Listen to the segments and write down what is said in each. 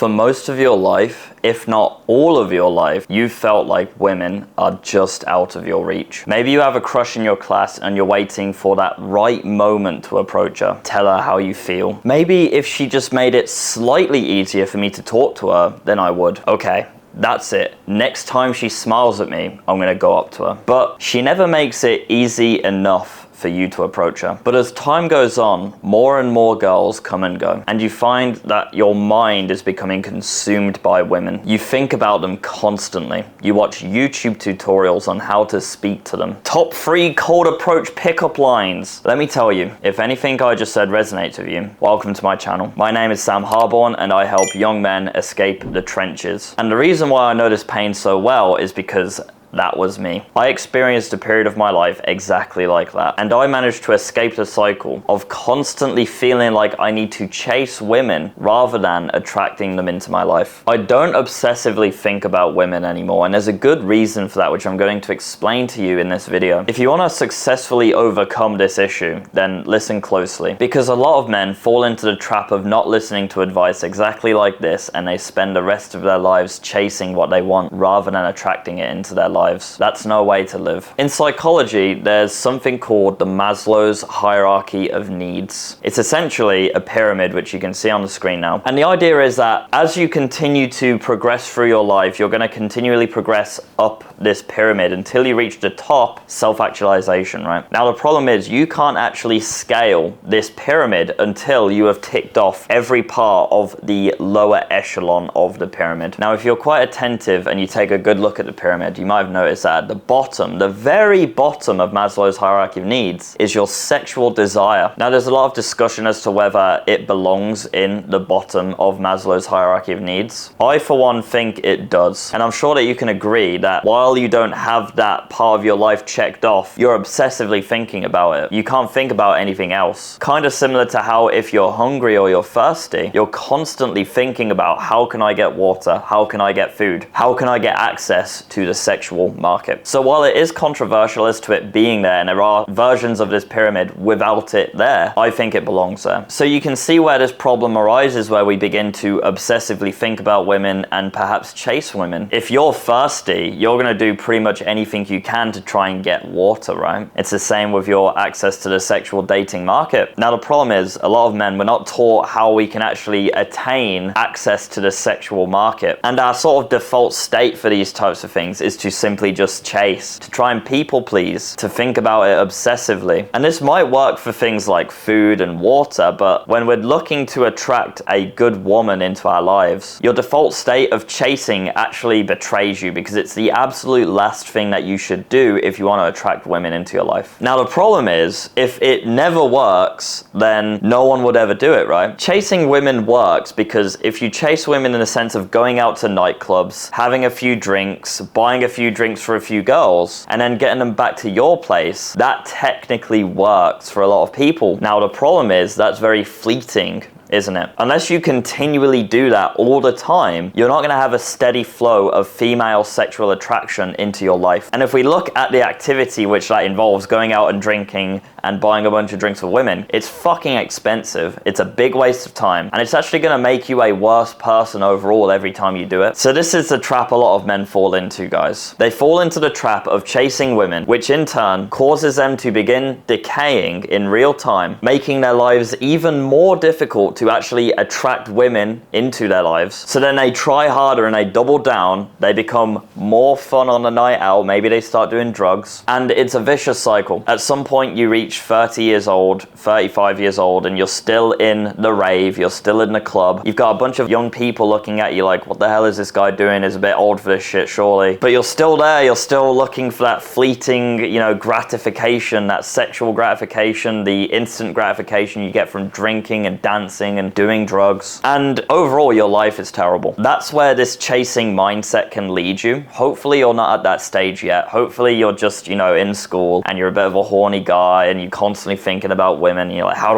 For most of your life, if not all of your life, you felt like women are just out of your reach. Maybe you have a crush in your class and you're waiting for that right moment to approach her. Tell her how you feel. Maybe if she just made it slightly easier for me to talk to her, then I would. Okay. That's it. Next time she smiles at me, I'm gonna go up to her. But she never makes it easy enough for you to approach her. But as time goes on, more and more girls come and go, and you find that your mind is becoming consumed by women. You think about them constantly. You watch YouTube tutorials on how to speak to them. Top 3 cold approach pickup lines. Let me tell you, if anything I just said resonates with you, welcome to my channel. My name is Sam Harborne, and I help young men escape the trenches. And the reason why I know this pain so well is because that was me. I experienced a period of my life exactly like that. And I managed to escape the cycle of constantly feeling like I need to chase women rather than attracting them into my life. I don't obsessively think about women anymore, and there's a good reason for that, which I'm going to explain to you in this video. If you want to successfully overcome this issue, then listen closely, because a lot of men fall into the trap of not listening to advice exactly like this, and they spend the rest of their lives chasing what they want rather than attracting it into their life. That's no way to live. In psychology, there's something called the Maslow's hierarchy of needs. It's essentially a pyramid, which you can see on the screen now. And the idea is that as you continue to progress through your life, you're going to continually progress up this pyramid until you reach the top, self-actualization, right? Now, the problem is you can't actually scale this pyramid until you have ticked off every part of the lower echelon of the pyramid. Now, if you're quite attentive and you take a good look at the pyramid, you might have noticed that at the bottom, the very bottom of Maslow's hierarchy of needs is your sexual desire. Now, there's a lot of discussion as to whether it belongs in the bottom of Maslow's hierarchy of needs. I, for one, think it does. And I'm sure that you can agree that while you don't have that part of your life checked off, you're obsessively thinking about it. You can't think about anything else. Kind of similar to how if you're hungry or you're thirsty, you're constantly thinking about how can I get water? How can I get food? How can I get access to the sexual market? So while it is controversial as to it being there, and there are versions of this pyramid without it there, I think it belongs there. So you can see where this problem arises, where we begin to obsessively think about women and perhaps chase women. If you're thirsty, you're going to do pretty much anything you can to try and get water, right? It's the same with your access to the sexual dating market. Now, the problem is a lot of men, we're not taught how we can actually attain access to the sexual market. And our sort of default state for these types of things is to simply just chase, to try and people please, to think about it obsessively. And this might work for things like food and water, but when we're looking to attract a good woman into our lives, your default state of chasing actually betrays you, because it's the absolute last thing that you should do if you want to attract women into your life. Now, the problem is, if it never works, then no one would ever do it, right? Chasing women works because if you chase women in the sense of going out to nightclubs, having a few drinks, buying a few drinks for a few girls, and then getting them back to your place, that technically works for a lot of people. Now, the problem is that's very fleeting, isn't it? Unless you continually do that all the time, you're not going to have a steady flow of female sexual attraction into your life. And if we look at the activity which that involves, going out and drinking and buying a bunch of drinks for women, it's fucking expensive. It's a big waste of time, and it's actually going to make you a worse person overall every time you do it. So this is the trap a lot of men fall into, guys. They fall into the trap of chasing women, which in turn causes them to begin decaying in real time, making their lives even more difficult to actually attract women into their lives. So then they try harder and they double down. They become more fun on the night out. Maybe they start doing drugs, and it's a vicious cycle. At some point you reach 30 years old, 35 years old, and you're still in the rave, you're still in the club. You've got a bunch of young people looking at you like, what the hell is this guy doing? He's a bit old for this shit, surely. But you're still there, you're still looking for that fleeting, gratification, that sexual gratification, the instant gratification you get from drinking and dancing and doing drugs. And overall, your life is terrible. That's where this chasing mindset can lead you. Hopefully, you're not at that stage yet. Hopefully, you're just, in school and you're a bit of a horny guy and and you're constantly thinking about women. And you're like, how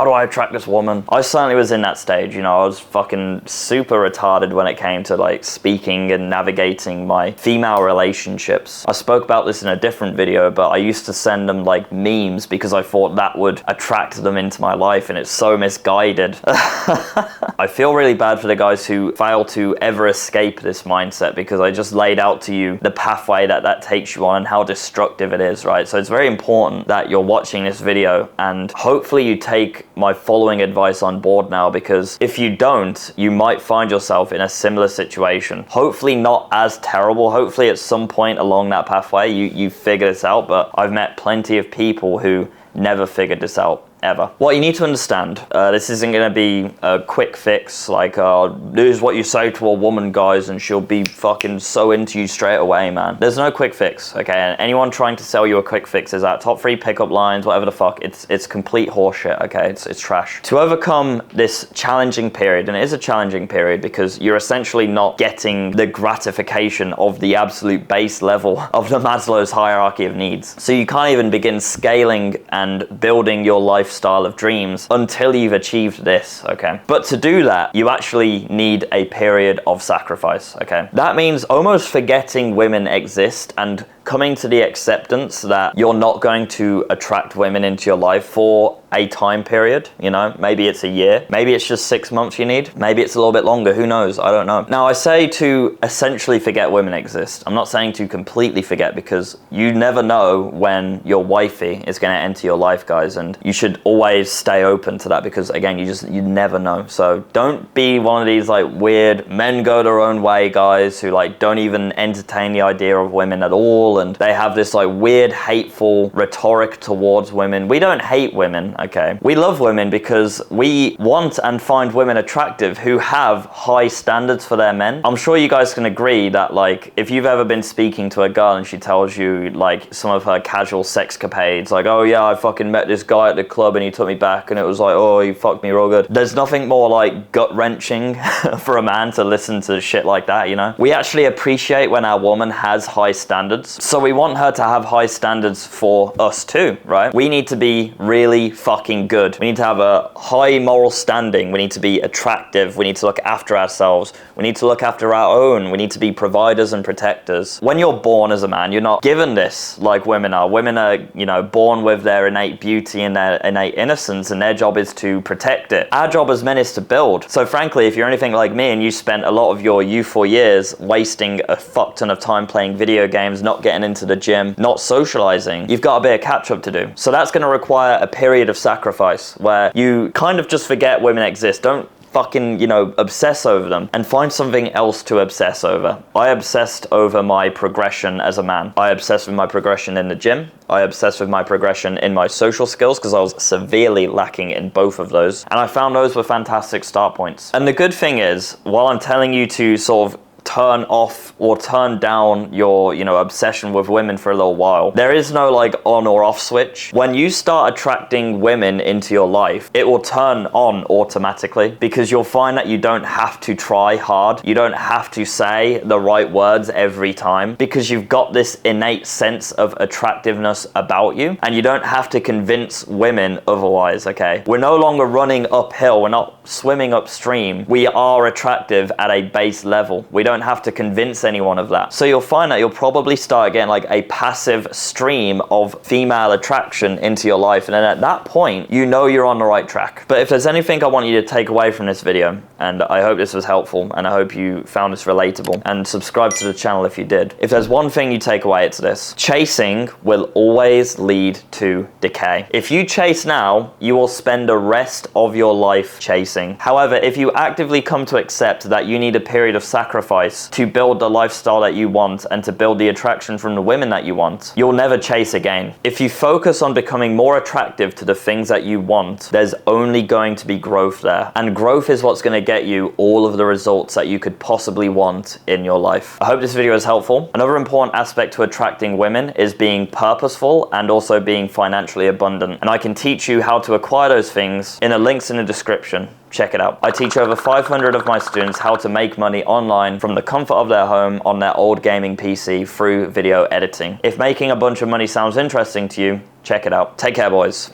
do I attract this woman? I certainly was in that stage. You know, I was fucking super retarded when it came to like speaking and navigating my female relationships. I spoke about this in a different video, but I used to send them like memes because I thought that would attract them into my life, and it's so misguided. I feel really bad for the guys who fail to ever escape this mindset, because I just laid out to you the pathway that takes you on and how destructive it is, right? So it's very important that you're watching this video, and hopefully you take my following advice on board now, because if you don't, you might find yourself in a similar situation. Hopefully not as terrible. Hopefully at some point along that pathway you figure this out, but I've met plenty of people who never figured this out. Ever. What you need to understand, this isn't going to be a quick fix, like, this is what you say to a woman, guys, and she'll be fucking so into you straight away, man. There's no quick fix, okay? And anyone trying to sell you a quick fix is that top 3 pickup lines, whatever the fuck, it's complete horseshit, okay? It's trash. To overcome this challenging period, and it is a challenging period because you're essentially not getting the gratification of the absolute base level of the Maslow's hierarchy of needs. So you can't even begin scaling and building your lifestyle of dreams until you've achieved this, okay? But to do that, you actually need a period of sacrifice, okay? That means almost forgetting women exist and coming to the acceptance that you're not going to attract women into your life for a time period, you know? Maybe it's a year, maybe it's just 6 months you need, maybe it's a little bit longer, who knows? I don't know. Now, I say to essentially forget women exist. I'm not saying to completely forget, because you never know when your wifey is going to enter your life, guys, and you should always stay open to that, because again, you never know. So don't be one of these like weird men go their own way guys who like don't even entertain the idea of women at all, and they have this like weird hateful rhetoric towards women. We don't hate women, okay? We love women because we want and find women attractive who have high standards for their men. I'm sure you guys can agree that like if you've ever been speaking to a girl and she tells you like some of her casual sexcapades, like, oh yeah, I fucking met this guy at the club and he took me back and it was like, oh, he fucked me real good. There's nothing more like gut-wrenching for a man to listen to shit like that, you know? We actually appreciate when our woman has high standards, so we want her to have high standards for us too, right? We need to be really fucking good. We need to have a high moral standing. We need to be attractive. We need to look after ourselves. We need to look after our own. We need to be providers and protectors. When you're born as a man, you're not given this like women are. Women are, you know, born with their innate beauty and their innate innocence, and their job is to protect it. Our job as men is to build. So frankly, if you're anything like me and you spent a lot of your youthful years wasting a fuck ton of time playing video games, not getting into the gym, not socializing, you've got a bit of catch up to do. So that's going to require a period of sacrifice where you kind of just forget women exist. Don't fucking, you know, obsess over them, and find something else to obsess over. I obsessed over my progression as a man. I obsessed with my progression in the gym. I obsessed with my progression in my social skills because I was severely lacking in both of those. And I found those were fantastic start points. And the good thing is, while I'm telling you to sort of turn off or turn down your, you know, obsession with women for a little while, there is no like on or off switch. When you start attracting women into your life, it will turn on automatically, because you'll find that you don't have to try hard. You don't have to say the right words every time, because you've got this innate sense of attractiveness about you, and you don't have to convince women otherwise, okay? We're no longer running uphill. We're not swimming upstream. We are attractive at a base level. We don't have to convince anyone of that. So you'll find that you'll probably start getting like a passive stream of female attraction into your life, and then at that point you know you're on the right track. But if there's anything I want you to take away from this video, and I hope this was helpful and I hope you found this relatable, and subscribe to the channel if you did, if there's one thing you take away, it's this: chasing will always lead to decay. If you chase now, you will spend the rest of your life chasing. However, if you actively come to accept that you need a period of sacrifice to build the lifestyle that you want and to build the attraction from the women that you want, you'll never chase again. If you focus on becoming more attractive to the things that you want, there's only going to be growth there. And growth is what's going to get you all of the results that you could possibly want in your life. I hope this video is helpful. Another important aspect to attracting women is being purposeful and also being financially abundant. And I can teach you how to acquire those things in the links in the description. check it out. I teach over 500 of my students how to make money online from the comfort of their home on their old gaming PC through video editing. If making a bunch of money sounds interesting to you, check it out. Take care, boys.